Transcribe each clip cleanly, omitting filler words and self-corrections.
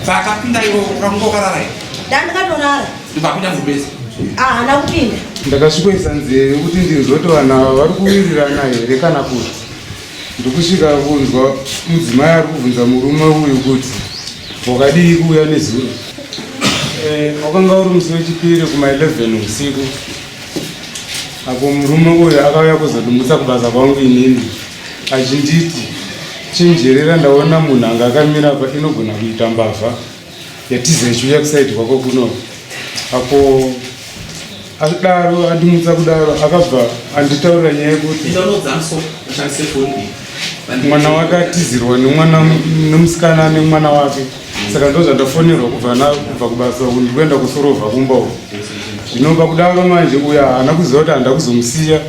Akapinda iwo ukamungokarara here. Ndandakatorara. Ndikapinda mubezi. Ndakupinda. Ndakasvikoisa nzeve kuti ndinzoti vanhu vari kuwirirana here kana kuti ndokusvika kunzwa mudzimai ari kubvunza murume uyu kuti wakadii kuuya nezuro. Wakanga uri musi wechipiri kuma11 usiku. Apo murume uyu akauya kuzondimutsa kubasa kwangu inini achinditi chenjerera, ndaona munhu anga akamira pa inogona kuita mbavha yatiza ichiuya kusaidi kwako kuno. Apo adaro andimutsa kudaro akabva anditaurira nyaya yekuti mwana wake atizirwa nemusikana nemwana wake. Saka ndo zvandafonerwa kubva kubasa ndikuenda kusorovha kumba uko. Zvino pakudaro manje uya haana kuziva kuti handa kuzomusiya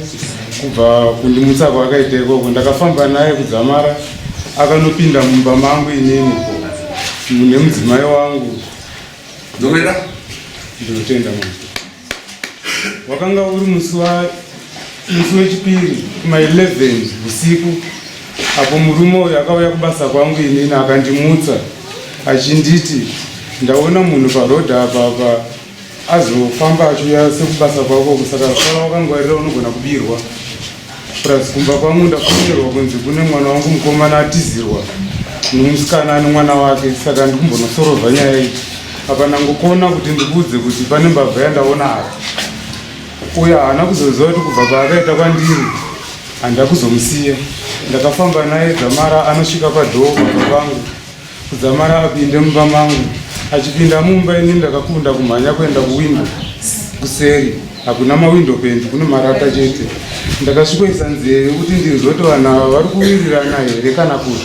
kubva kundimutsa kwaakaita ikoko. Ndakafamba naye kudzamara akanopinda mumba mangu inini nemudzimai wangu. Ndinotenda manje. Wakanga uri musi wechipiri kuma11 usiku. Apo murume uyu akauya kubasa kwangu inini akandimutsa achinditi ndaona munhu parodhi apa azofamba achiuya sekubasa kwako, saka sara wakangwarira unogona kubirwa. Plus kumba kwangu ndafonerwa kunzi kune mwana wangu mukomana atizirwa nemusikana nemwana wake, saka ndikumbonosorovha nyaya iyi. Apa ndangokona kuti ndikudze kuti pane mbavha yandaona apa. Uya haana kuzoziva kuti kubva paakaita kwandiri handa kuzomusiya. Ndakafamba naye dzamara anosvika padhoo pamba pangu, kudzamara apinde mumba mangu. Achipinda mumba ini ndakakunda kumhanya kuenda kuwindo kuseri, hakuna mawindo pendi, kune marata chete. Ndakasvikoisa nzeve kuti ndinzoti vanhu ava vari kuwirirana here kana kuti.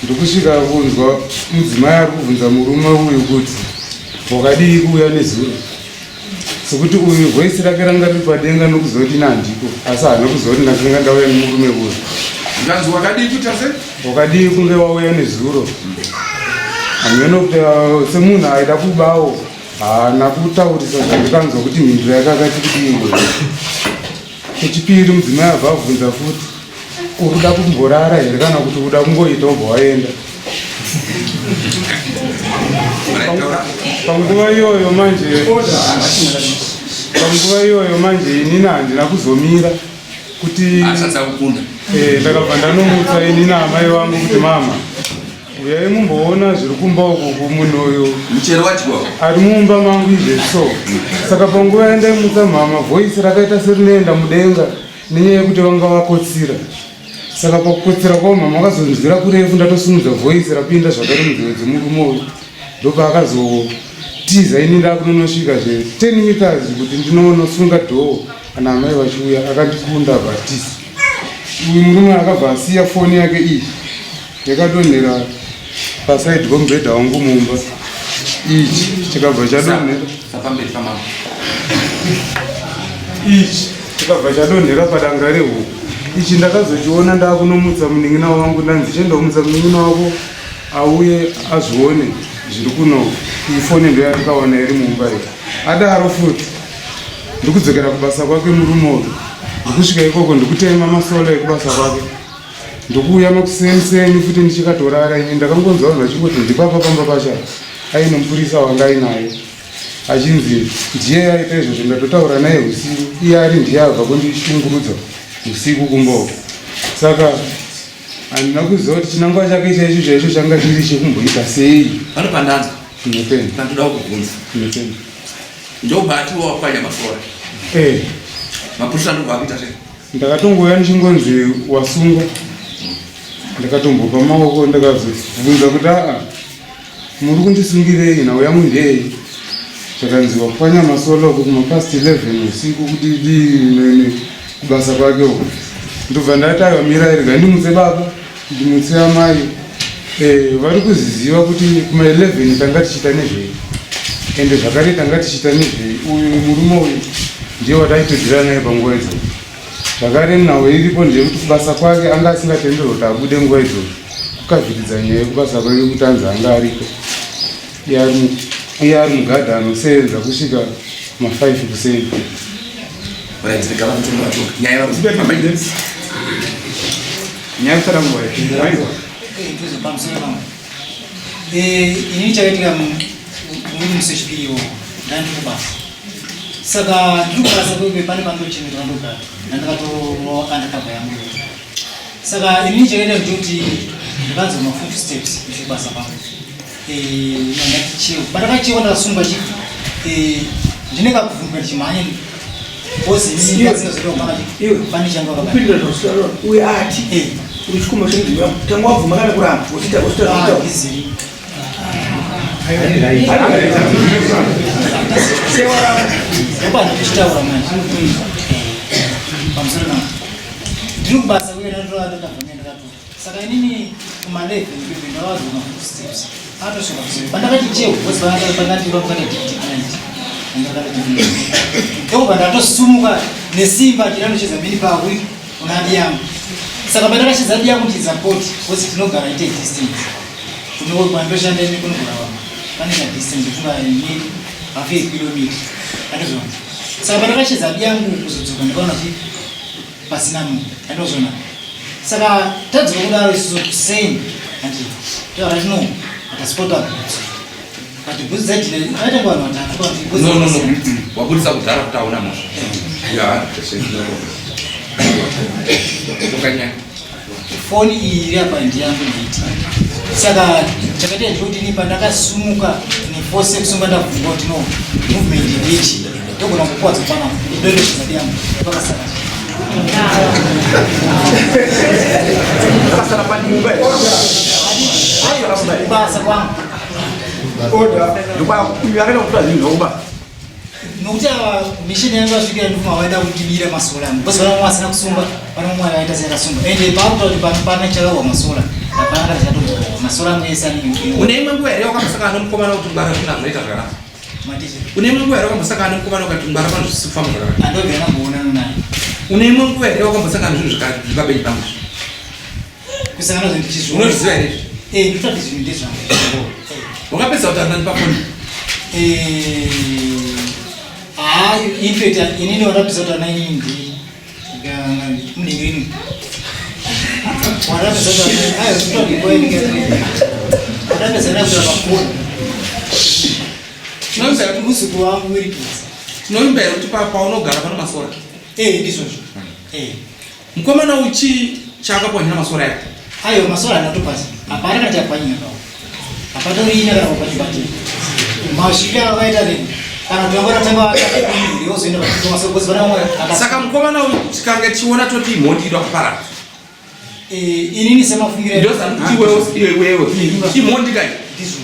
Ndokusvika kunzwa mudzimai ari kubvunza murume uyu kuti wakadii kuuya nezuro. Sekuti uyu voisi rake ranga riri padenga nokuzoti nandiko, asi haana kuzoti ndakanga ndauya nemurume uyu. Ndanzi wakadii kuita sei? Wakadii kunge wauya nezuro. Hameno kuti semunhu aida kubawo haana kutaurisa zvandikanzwa kuti mhinduro yake akati kudii. Chechipiri mudzimai abva abvunza futi uri kuda kumborara here kana kuti uda kungoita wobva waenda. Panguva iyoyo manje inini handina kuzomira kuti ndakabva ndanomutsa inini amai vangu kuti mama uyai mumboona zviri kumba uku munhu uyu ari mumba mangu izve so. Saka panguva yandaimutsa mama voisi rakaita serinoenda mudenga nenyaya yekuti vanga vakotsira. Saka pakukotsera kwavo mama akazonzwira kurefu ndatosimudza voisi rapinda zvakare munzeve dzemurume uyu. Ndopaakazotiza ini ndakunonosvika 10 meters kuti ndinonosunga dhoo kana amai vachiuya akandikunda bhatisi. Uyu murume akabva asiya foni yake iyi yakadonhera pasaidi pomubhedha wangu mumba. Ichi chikabva chadonhera padanga rehuku. Ichi ndakazochiona ndakunomutsa munin'ina wangu ndanzi chendomutsa munin'ina wako auye azvione zviri kuno. Iyi foni ndo yandikaona iri mumba iyi. Adaro futi ndikudzokera kubasa kwake murume uyu. Ndikusvika ikoko ndikutema masolo ekubasa kwake. Ndokuuya makuseni futi ndichikatorara ini. Ndakangonzwa vanhu vachingoti ndipapa pamba pacha aine mupurisa wanga ainaye achinzi ndiye aita izvozvo. Ndatotaura naye usiku, iye ari ndiye abva kundishungurudza usiku kumboko. Saka handina kuziva kuti chinangwa chake chaicho changa chiri chekumboita sei. Pano pandanza ndinotenda ndandoda kukubvunza. Ndinotenda ndobati wapwanya masora. Mapurisa ndobva akuita sei? Ndakatongoya ndichingonzi wasunga. Ndakatombopa maoko ndakazobvunza kuti muri kundisungirei nauya mundei. Zvakanzi wapwanya masolo uko kumapast 11 usiku kuti ndii kubasa kwake uko. Ndobva ndati aiwa mirai rega ndimutse baba ndimutse amai. Vari kuziziva kuti kuma11 tanga tichiita nezvei, ende zvakare tanga tichiita nezvei. Uyu murume uyu ndiye wataitodzira naye panguva idzodzo. Zvakare nhau iripo ndeyekuti kubasa kwake anga asingatenderwa kuti abude nguva idzodzo. Kukavhiridza nyaya yekubasa kwake kuti anzi anga ariko. Iye ari mugadha anosevenza kusvika ma5 kuseni. Ini chakatika muri musechipiriwo ndandi kubasa. Saka ndikubasa kwebe pane pandochemera ndogara. Ndakatono andakabva yangu. Saka ini chakaita kuti ndikanzwa ma 5 steps kuchibasa pangu. Ndakachiwa. Pandakachiwa ndakasunga chiki. Ndinenge kuvhunga chimhanya. Bosi ini ndazinozoita kupana chiki. Pane changa wakabata. Kupindira nosoro uye ati uchikuma chimwe tangwa vuma kana kuramba usita Easy. Yabana kuchitaura manje. Pamusoro na. Ndiri kubasa uye ndandova ndakavhanya. Saka inini kuma level ndipinda wazo na steps. Atoshoka kusema. Pandakati cheo bosi pandakati pakati different. Ndakati ndatosumuka nesimba chiranocheza mini pawi unadiyangu. Saka pandakashidza ndiyangu ndizapoti bosi tinogara ite distance. Kuno pandoshanda ine kunogara pane distance kuva ni half a kilometer. Andozona. Saka pandakashidza ndiyangu kuzodzoka ndikaona kuti pasina munhu. Andozona. Saka tadzira kudaro isizo kuseni andi tara zvino ataspota ati bhuzi dzati aita vanhu vatatu kuti bhuzi no wabudisa kudhara kuti auna mosha ya tokanya foni iyi iri apa ndiyangu nditi. Saka chakaita ndikuti ni pandakasumuka ni force kusunga ndabvunga kuti no movement ndichi ndogona kukwadza pana ndondo chizadiyangu pakasaka Kasara pani mumbai. basa kwangu Oda, ndoba kuyakena kutoa zvindoba. nokuti ava mishini yangu asvikira ndifuma vaida kutibira masola yangu basi vana vasina kusumba vana mumwe vaita seyakasumba ende pakuta kuti pana chakawa masola hapana kati chatoa masola angu ese anenge une imwe nguva here wakambosangana nomukomana kuti ngwara zvinoita zvakanaka matiche une imwe nguva here wakambosangana nomukomana kuti ngwara pano zvisifamba zvakanaka andobvira namboonana naye une imwe nguva here wakambosangana zvinhu zvikabenyi pangu kusangana zvinhu ndichizvo unozviziva here nditati zvinhu ndezvangu wakapedza kutaura nani pafoni infact inini wakapedza kutaura naini mudingirini wakapedza wakapedza nakutaura pafoni Husiku wangu iri pesa. Tinoimba here kuti paunogara pano masora Ndizvozvo. mukomana uchi chaakapwanyira masora yake Ayo masora anatopasa. Hapana kana chapwanyira kawo. Hapatorina kana kupachibati. Masvika akaita rei. Kana kuti vangora tanga vakati yozoenda pachiko masoro kozi vana vamwe saka mukomana uchi tikange tichiona toti imhondi ida kuparara inini semafungira ndozakuti iwewe imhondi kai ndizvo.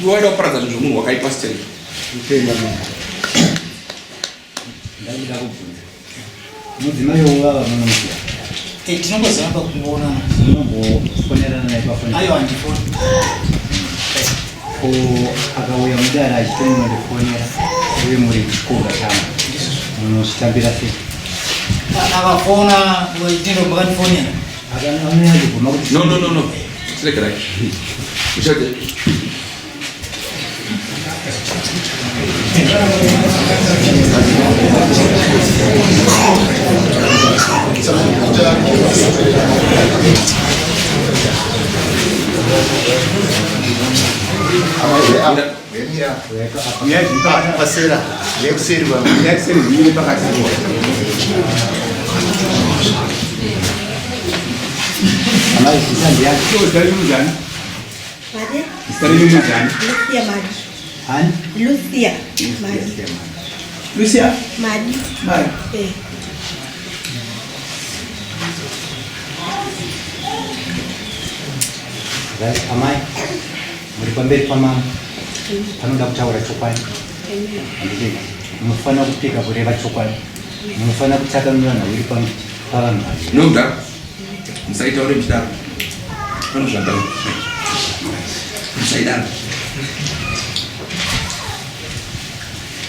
iwe waida kuparadza zvinhu zvomunhu wakaipa siteri Ndenda mwana. Ndakida kubvunza. Mudzimai wowava munomuziva. Tinongozamba kungoonana. Munombofonerana naye pafoni. Ayo handifoni. Ko akauya mudara achitonondifonera uye muri kuchikora chama. Munochitambira sei? Akafona tendo makandifonera. Anonyadzoguma kuti no tiregerai uchade pasera lekuseriwa lekuseriwa pakati amai zvisandi yake Dari muzani. Madi? Dari muzani. Lucia Madi. hani Lucia Madi. Lucia? Madi. Madi. right amai muri pamberi pamama panoda kutaura chokwadi handiti munofanira kupika kureva chokwadi munofanira kutsakanurana uri pavanhu nokudaro musaitaure muchidaro panozvadaro musaidaro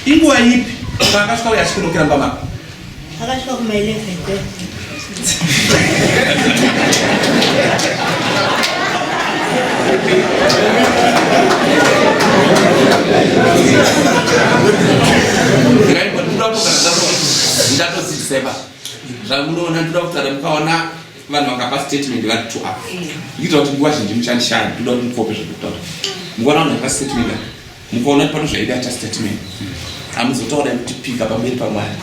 inguva ipi paakasvika uye achikunokira mba mako Akasvika kuma 11. ndatozidziseva zvamunoona ndoda kutara mukaona vanhu vakapa statement vari 2 up kuitira kuti nguva zhinji muchandishaya toda kuti mukope zvekutaura mukaona vanhu vapa statement mukaona kuti pano zvaida acha statement hamuzotaura kuti pika pamberi pamwari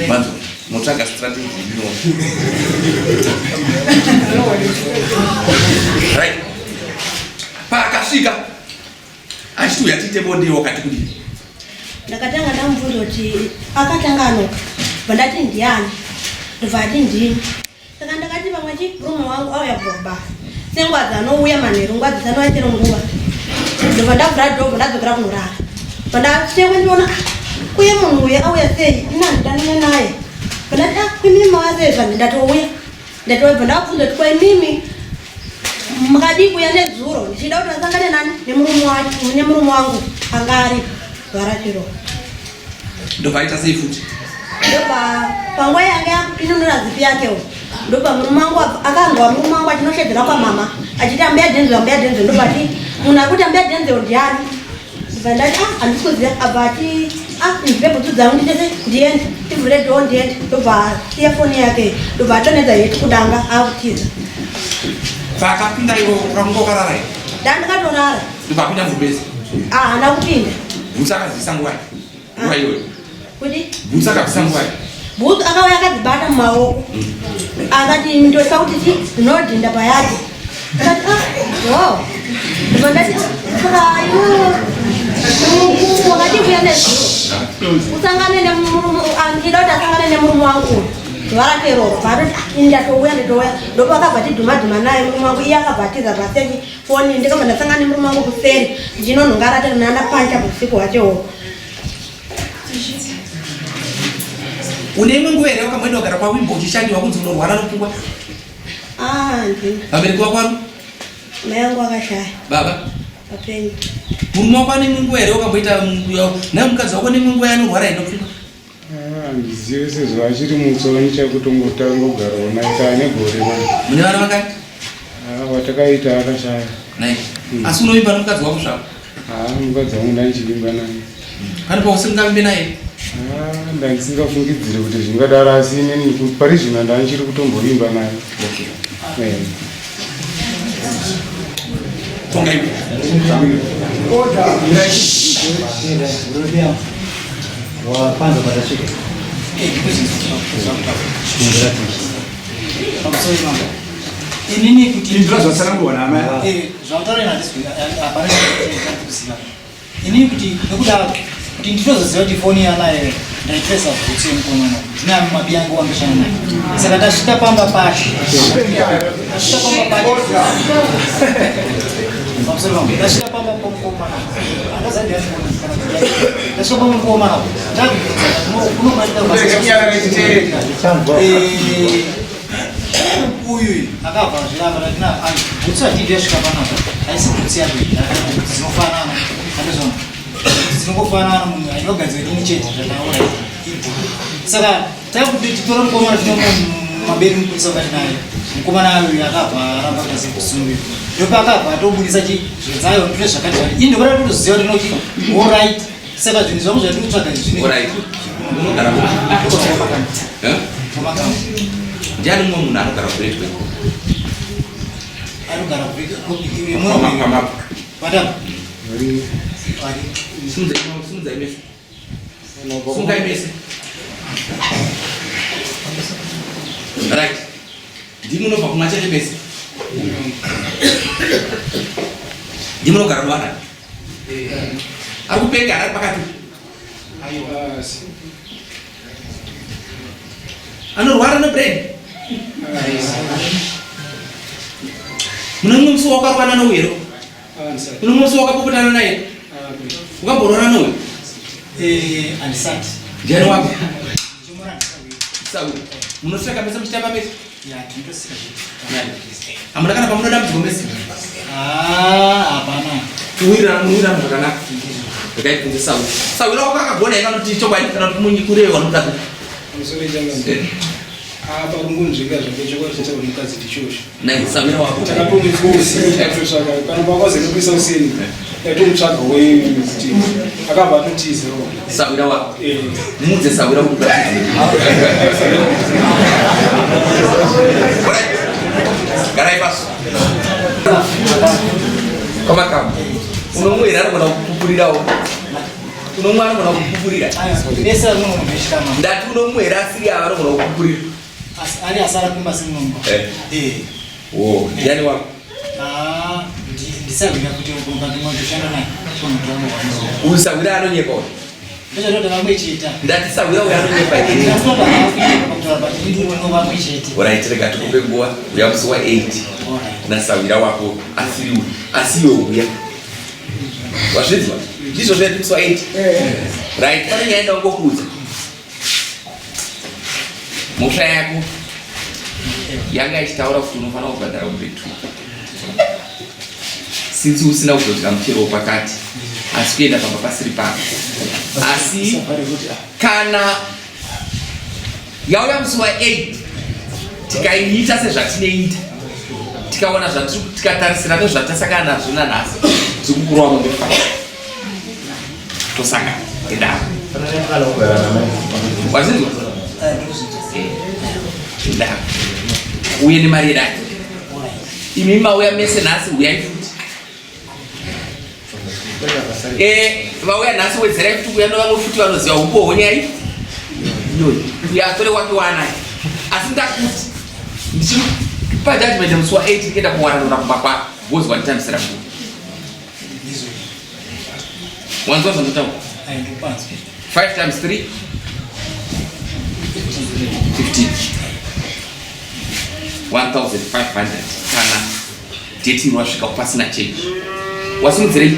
manzo motsvaga strategy right paakasvika achiti uya tiite bonde wakati kudii ndakatanga ndamubvunza kuti akatanga anoka vandati ndiani ndobvati ndini saka ndakati pamwechi rume wangu auya kubva senguva dzanouya manheru nguva dzisanoachero nguva ndobva ndavhura dhobho ndadzokera kunorara vandasvekwe ndiona uye munhu uya auya sei inandidanine naye vandati imimi mavasezva ndatouya ndatobva ndavabvunza kuti kwaimimi mukadi kuya nezuro ndichida kuti vasangane nani nemurume wangu anga ari varachiro ndobvaita sei futi ndopa panguva yange inonora zipi yakewo ndopa murume wangu akangwa murume wangu achinoshedzera kwamama achiti ambeya dhenze ndobati munhu akuti ambeya dhenzewo ndiani ndobva ndati handisi kuziva abati ndipe bhutsu dzangu nditese ndiende tivhure dhoo ndiende ndobva siya foni yake ndobva atonedza yeti kudanga akutiza paakapinda iwo ukamungokarara here ndandikatorara ndobva apinda mubhezi hana kupinda bhutsu akazivisa nguva nguva iyoyo kuti bhutsu akabvisa nguva bhutsu akauya akadzibata mumaoko akati ndotya kuti ti ndinodhinda payake akati wow ndobva ndati saka iwo wakati kuya nezuro usangane ndida kuti asangane nemurume wangu varakeroro vatoti ndatouya ndopa akabva tidhumadhuma naye murume wangu iye akabvatiza paseji foni ndikabva ndasangana nemurume wangu kuseri ndinonhonga aratiri nandapancha usiku hwacheho une imwe nguva here wakamboenda kugara pawimbo uchishandiwa kunzi unorwara nopfungwa vabereki vako vari mai yangu akashaya baba apenyu murume wako ane imwe nguva here wakamboita naye mukadzi wako nemwe nguva yanorwara inopfungwa handizivi sezvo achiri mutsoni chakutongotanga kugara naye kaane gore mani mune vana vangani watakaita akashaya nai asi unovimba nomukadzi wako zvako mukadzi wangu ndandichivimba naye pane pausingavimbe naye ndandisingafungidziri kuti zvingadaro asi inini pari zvino ndandichiri kutombovimba naye Wapanza patashika. Inini kuti ndiro zvatsanangwa nama zvataura nadisi apana kuziva inini kuti nekuda kuti ndinozoziva kuti foni yanaye ndaipesa bhutsu yemukomana ndina mabi yangu wambishana naye saka ndasvika pamba pacho ndasvika pamba pomukomana ndasvika pamukomana uyu akabva zviramba bhutsu hatidi yasvika panapa haisi bhutsu yake dzinofanana andizvona dzinongofanana munhu ainogadzira ini chete zvataura saka takuti titora mukomana tinomo maberi mukurisa ukati naye mukomana ayo akabva aramba kasi kusungira ndopakabva atobudisa zvedzayo ndire zvakati ini ndokuda totoziva kuti ndinoti allright saka zvinhu zvangu zvandiri kutsvaga ndiani mumwe munhu anogara kuretwe anogara pamapa simudzai mese sungai mese right ndimunobva kumwachache mese ndimunogara novana ari kupenga ari pakati anorwara nebrain mune mumwe musi wakarwana nouhero mune mumwe musi wakapopotana naye ukamborwana nouyo andisati ndiani wako sauri munosvika mese muchitamba mese hamuna kana pamunoda mudzingo mese hapana munowirirana zvakanaka zvakaibvunze sauri sauri wako akagona ikanoti chokwadi kana kuti munyikurei wanokudai apa kungunzvika zvakachokwa chete mukadzi tichosha Nai Samira wako. takatomupfusi yatotsvaga kana pakwazi nekuisa useni yatomutsvaga wekuti akabva atotiza Samira wako. Mudze Samira mukadzi. Garai paso. Kama kama. Unomwera anogona kupupurirawo. Unomwera anogona kupupurira. Nesa no meshikama. Ndati unomwera asiri anogona kupupurira. Ari asara kumba sinomba. Oh, yani wako. Ndisabira kuti ukombani mwanzo shanda naye. Usawira anonyepa. Ndizvo ndo ndamwechita. Ndati sawira uya anonyepa ini. Ndasonda hafu kuti ndiri uno vamwechete. Uraitireka tukupe nguva uya musi wa 8 nasawira wako asiyo uya wazvidzwa ndizvo zvedu musi wa 8 right pane nyaya ndaungokuudza musha yako yanga ichitaura kuti unofanira kubhadhara mubetu sinzi usina kuzodya muchero pakati asi kuenda pamba pasiri pako asi kana yauya musi wa 8 tikaiita sezvatinoita tikaona tikatarisira nezvatasangana nazvo nanhasi tikukurwa mubefa tosangana endavo wazvinzwa endavo uye nemari yedai imi mauya mese nhasi uyai futi vauya nhasi wedzerai futi kuya novamwe futi vanoziva umbohonyai iyoyi uyo atore wake wanai asi ndakuti ndichipa judgment musi wa 8 ndichienda kuwaranura kumba kwako wozwa nditambisira mbuno wanzwa zvandotaura 5 times 3 15 1500 kana deti wasvika pasina change wasimudzirei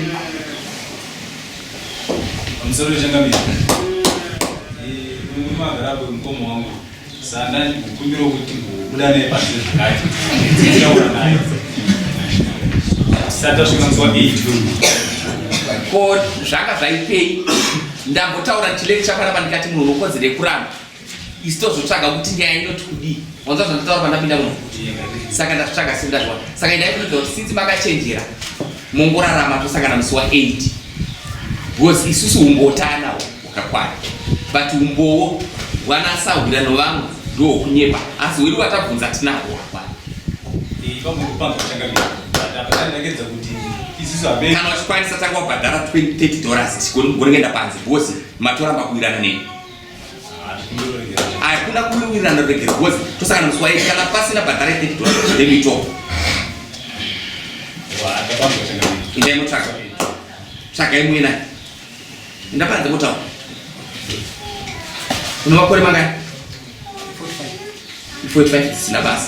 Msoro changamira. Magara kwa mkomo wangu. Sana kumbiro kuti kudane pasi zvakati. Ndinoona naye. Sata zvinonzwa 8. Ko zvanga zvaipei ndambotaura ndichilecture panapa ndikati munhu unokodzere kuramba isi tozotsvaga kuti nyaya inoti kudii wanzwa zvandotaura pandapinda muno saka ndazvitsvaga sindazva saka ndaikuudza kuti sinzi makachenjera mongorarama tosangana musi wa 8 because isusu umbotanawo wakakwana but umbowo wanasahwira novamwe ndo kunyepa asi wiri watabvunza tinavo wakwana pamukupanga changamira ndakadza kuti isusu kana wachikwanisa tanga wabhadhara $20 gonengenda panze because matoramba kuwirana neni hakuna kuwirirana regera because tosangana musi wa 8 kana pasina bhadhara $30 nemitombo indai motsvaga tsvagai mwina enda panze motaura une makore mangai 45 zvisina basa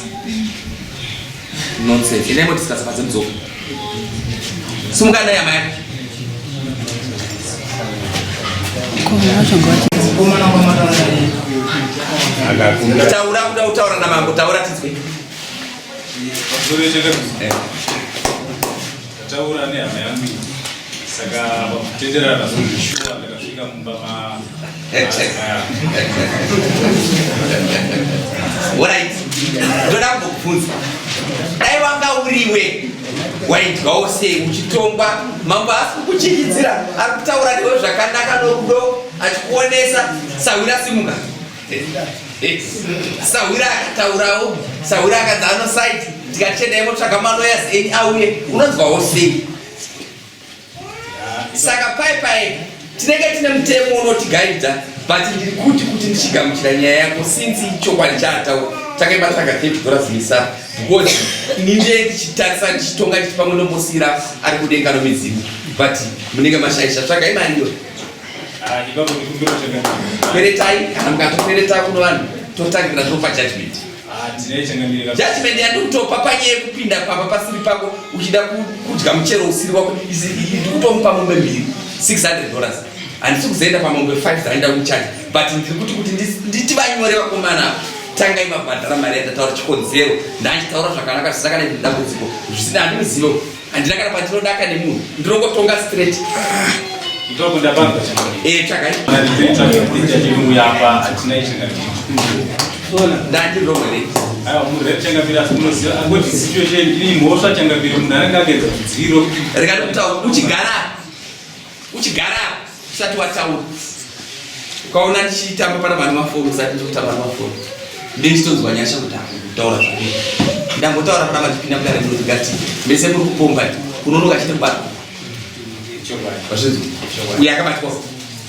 nonsense endai modiscasa panze mudzoko simuka naye hama yako taura kuda kutaura namambo taura tizwe taura nehama yangu saka pakutenderana nazozvishuwa ndakasvika mumba alright ndoda kuzokubvunza dai wanga uriwe waidyawo sei uchitongwa mambo asi kukuchikidzira ari kutaura newe zvakanaka norudo achikuonesa sawira simuka sawira akataurawo sawira akadzi anosaiti tikatendai motsvaga manoyas eni auye unonzwawo sei saka paipai tinenge tine mutemo unotigaidha but ndiri kuti ndichigamuchira nyaya yako sinzi chokwadi chaataura takaibatsvaga $30 zvisara because ininde ndichitarisa ndichitonga ndichi pamwe nombosira ari kudenga nomidzimu but munenge mashaisha tsvagai mariyo kweretai kana mukatokwereta kuno vanhu totangira topa judgment judgment yandikutopa panyaya yekupinda pamba pasiri pako uchida kudya muchero usiri wako ndikutomupa mombe mbiri $600 handisi kuzoenda pamombe 5 dzaenda kuchaji but ndiri kuti nditi vanyore vakomana tangai mabhadhara mari yandataura chikonzero ndachitaura zvakanaka zvisakana nedambudziko zvisina handimuzivo handina kana pandinodaka nemunhu ndinongotonga straight Ndoko ndabanga changa. Chaka. Nditita chimu yapa atinaichanga. Ndati romere. Ayo mure changa bila kunosia angoti situation ini mosha changa bila munanga ngeza zero. Rega kuta uchigara usati wataura. Ukaona chitamba pana vanhu mafoni usati kutamba mafoni. Ndinzwa nyasha kutaura zvakadai. Ndangotaura pana machipinda mudare ndozigati. Mese muri kupomba kunonoka chitembata. Vazvinzi uya akabatwa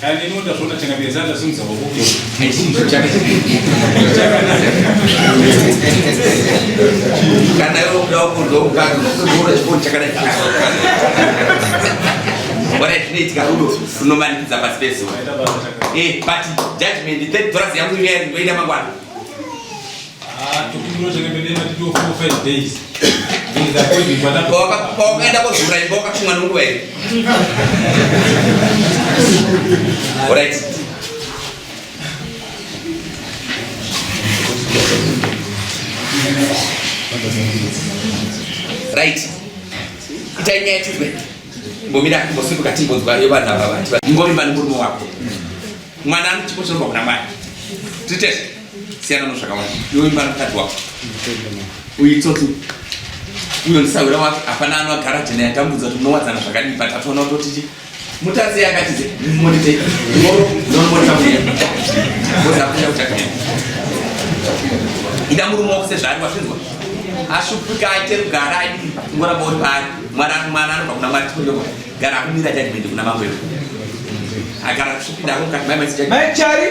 kandi inoda zvona changa bila zanda sunza wokuyo. Kana yo kudawo kuzokana kuzora chifoni chakadai. What I need to go to no man is a space. But judgment, the trust young women, wait a moment. To be no changa bila to do 4-5 days. Things are going to be better. Pok enda ko surai boka cuma nunggu aja. Alright. Right. Kita ingat itu. Bomira Husiku katibu wa yoba na baba. Ngoli mani murumo wako. Mwana mchipo chombo kuna mwana. Tite. Siana no shaka wani. Yoba mani mtatu wako. Uyitotu. Uyo ndisawira wake apana anwa garage na yatambuza tunowadzana zvakadi patatu ona utotiji. Mutazi yakatize monite. Ngoro ndono tamuye. Boza kuya utakanya. Ida murumo wako sezvari washinzwa. Ashupuka aite rugaraji ngora bori pari mwana kuna mari tiko gara kumira judgment kuna mambo yo agara kusupinda ko kati mai mai Chari.